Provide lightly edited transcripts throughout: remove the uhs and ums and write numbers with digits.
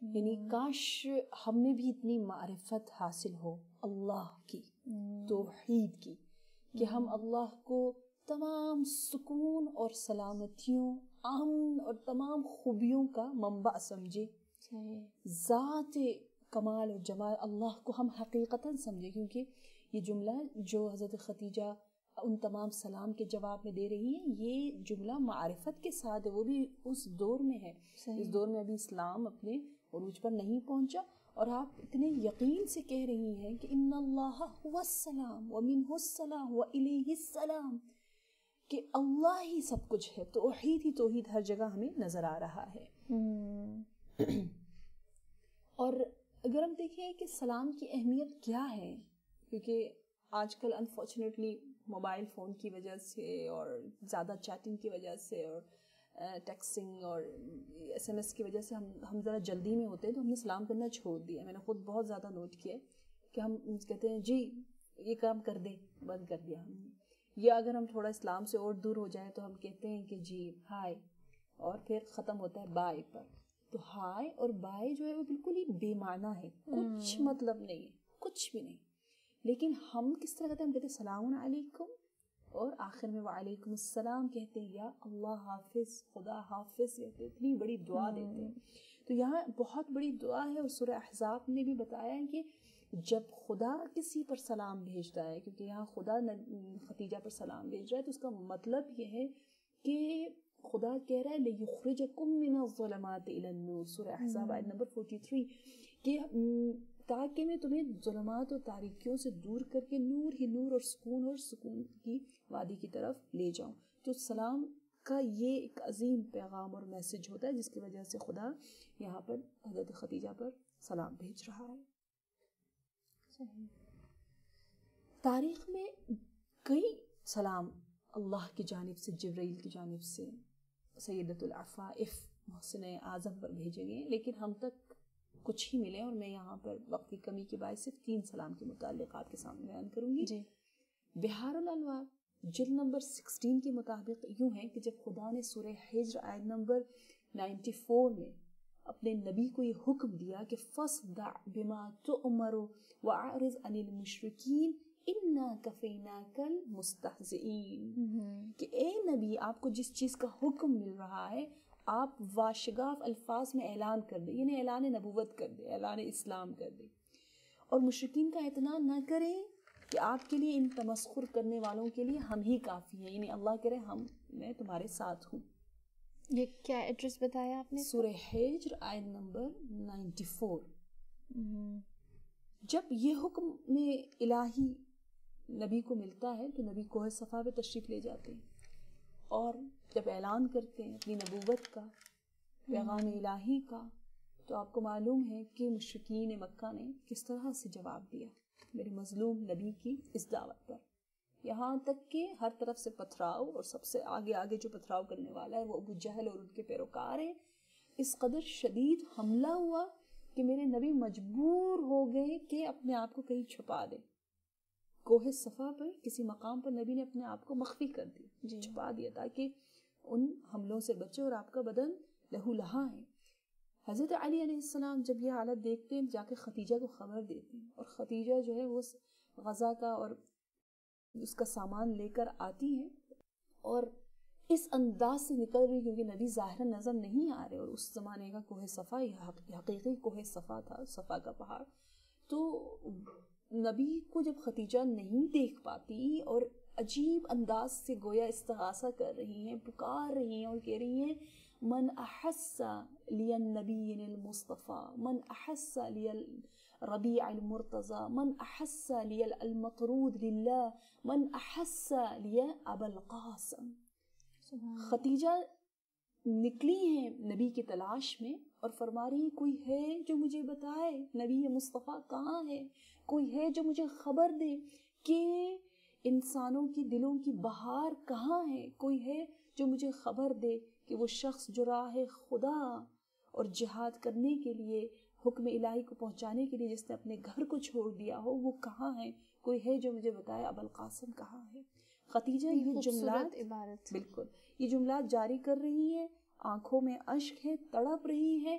یعنی کاش ہم میں بھی اتنی معرفت حاصل ہو اللہ کی، توحید کی، کہ ہم اللہ کو تمام سکون اور سلامتیوں، امن اور تمام خوبیوں کا منبع سمجھے، ذات کمال اور جمال اللہ کو ہم حقیقتاً سمجھے. کیونکہ یہ جملہ جو حضرت خدیجہ ان تمام سلام کے جواب میں دے رہی ہیں، یہ جملہ معرفت کے ساتھ ہے، وہ بھی اس دور میں ہے. اس دور میں ابھی اسلام اپنے عروج پر نہیں پہنچا، اور آپ اتنے یقین سے کہہ رہی ہیں کہ ان اللہ هو السلام ومنہ السلام والیہ السلام، کہ اللہ ہی سب کچھ ہے. توحید ہی توحید ہر جگہ ہمیں نظر آ رہا ہے. اور اگر ہم دیکھیں کہ سلام کی اہمیت کیا ہے، کیونکہ آج کل انفارچونیٹلی موبائل فون کی وجہ سے اور زیادہ چیٹنگ کی وجہ سے اور ٹیکسنگ اور SMS کی وجہ سے ہم ذرا جلدی میں ہوتے ہیں، تو ہم نے سلام کرنا چھوڑ دیا. میں نے خود بہت زیادہ نوٹ کیا کہ ہم کہتے ہیں جی یہ کام کر دیں، بند کر دیا ہم نے. یا اگر ہم تھوڑا اسلام سے اور دور ہو جائیں تو ہم کہتے ہیں کہ جی ہائے، اور پھر ختم ہوتا ہے بائے پر. تو ہائے اور بائے جو ہے وہ بالکل ہی بے معنی ہے، کچھ مطلب نہیں ہے، کچھ بھی نہیں. لیکن ہم کس طرح کہتے ہیں؟ ہم کہتے ہیں السلام علیکم، اور آخر میں وعلیکم السلام کہتے ہیں، یا اللہ حافظ، خدا حافظ کہتے ہیں، اتنی بڑی دعا دیتے ہیں. تو یہاں بہت بڑی دعا ہے، اور سورہ احزاب نے بھی بتایا ہے کہ جب خدا کسی پر سلام بھیجتا ہے، کیونکہ یہاں خدا خدیجہ پر سلام بھیج رہا ہے، تو اس کا مطلب یہ ہے کہ خدا کہہ رہا ہے لِيُخْرِجَكُم مِّنَ الظُّلُمَاتِ إِلَى النُّورِ، سورہ احزاب آیت نمبر 43، کہ تاکہ میں تمہیں ظلمات اور تاریکیوں سے دور کر کے نور ہی نور اور سکون کی وادی کی طرف لے جاؤں. تو سلام کا یہ ایک عظیم پیغام اور میسج ہوتا ہے، جس کی وجہ سے خدا یہاں پر حضرت خدیجہ پر سلام بھیج رہا ہے. تاریخ میں کئی سلام اللہ کی جانب سے، جبرائیل کی جانب سے سیدۃ العفائف محسن اعظم پر بھیجے گئے، لیکن ہم تک کچھ ہی ملے، اور میں یہاں پر وقت کی کمی کے باعث صرف 3 سلام کے متعلق آپ کے سامنے بیان کروں گی. بحار الانوار جلد نمبر 16 کے مطابق یوں ہے کہ جب خدا نے سورہ حجر آیت نمبر 94 میں اپنے نبی کو یہ حکم دیا کہ فَاصْدَعْ بِمَا تُؤْمَرُ وَأَعْرِضْ عَنِ الْمُشْرِكِينَ إِنَّا كَفَيْنَاكَ الْمُسْتَهْزِئِينَ، کہ اے نبی آپ کو جس چیز کا حکم مل رہا ہے آپ واشگاف الفاظ میں اعلان کر دیں، یعنی اعلان نبوت کر دیں، اعلان اسلام کر دیں، اور مشرکین کا اعتنا نہ کریں کہ آپ کے لیے ان تمسخر کرنے والوں کے لیے ہم ہی کافی ہیں. یعنی اللہ کہہ رہے میں تمہارے ساتھ ہوں. یہ کیا ایڈریس بتایا آپ نے؟ سورہ حجر آیت نمبر 94. جب یہ حکم میں الہی نبی کو ملتا ہے تو نبی کوہ صفا پہ تشریف لے جاتے ہیں، اور جب اعلان کرتے ہیں اپنی نبوت کا، پیغام الہی کا، تو آپ کو معلوم ہے کہ مشرکین مکہ نے کس طرح سے جواب دیا میرے مظلوم نبی کی اس دعوت پر. یہاں تک کہ ہر طرف سے پتھراؤ، اور سب سے آگے جو پتھراؤ کرنے والا ہے وہ ابو جہل اور ان کے پیروکار ہیں. اس قدر شدید حملہ ہوا کہ میرے نبی مجبور ہو گئے کہ اپنے آپ کو کہیں چھپا دے. کوہ صفا پر کسی مقام پر نبی نے اپنے آپ کو مخفی کر دیا، چھپا دیا، تاکہ ان حملوں سے بچے، اور آپ کا بدن لہو لہا ہے. حضرت علی علیہ السلام جب یہ حالت دیکھتے ہیں جا کے خدیجہ کو خبر دیتے ہیں، اور خدیجہ جو ہے وہ غزہ کا اور اس کا سامان لے کر آتی ہیں، اور اس انداز سے نکل رہی، کیونکہ نبی ظاہر نظر نہیں آ رہے، اور اس زمانے کا کوہ صفا حقیقی کوہ صفا تھا، صفا کا پہاڑ. تو نبی کو جب خدیجہ نہیں دیکھ پاتی اور عجیب انداز سے گویا استغاثہ کر رہی ہیں، پکار رہی ہیں، اور کہہ رہی ہیں من احس لی النبی المصطفیٰ، من احس لی الربیع المرتضی، من احس لی المطرود للہ، من احس لی ابا القاسم. خدیجہ نکلی ہیں نبی کی تلاش میں، اور فرما رہی کوئی ہے جو مجھے بتائے نبی مصطفیٰ کہاں ہے، کوئی ہے جو مجھے خبر دے کہ انسانوں کی دلوں کی بہار کہاں ہے، کوئی ہے جو مجھے خبر دے کہ وہ شخص جو راہ خدا اور جہاد کرنے کے لیے، حکم الہی کو پہنچانے کے لیے جس نے اپنے گھر کو چھوڑ دیا ہو، وہ کہاں ہے، کوئی ہے جو مجھے بتائے ابو القاسم کہاں ہے. خدیجہ یہ جملات بالکل یہ جملات جاری کر رہی ہیں، آنکھوں میں اشک ہے، تڑپ رہی ہے،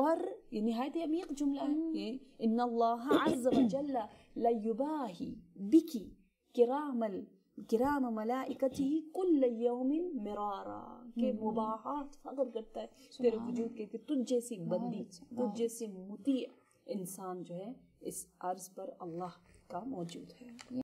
اور یہ نہایت عمیق جملہ ہے یہ، ان اللہ عز وجل لیباہی بکی کرام ملائکتہ کل یوم مرارا، کہ مباحات فخر کرتا ہے تیرے وجود کے کہ تجھ جیسی بندی، تجھ جیسی مطیع انسان جو ہے اس عرض پر اللہ کا موجود ہے.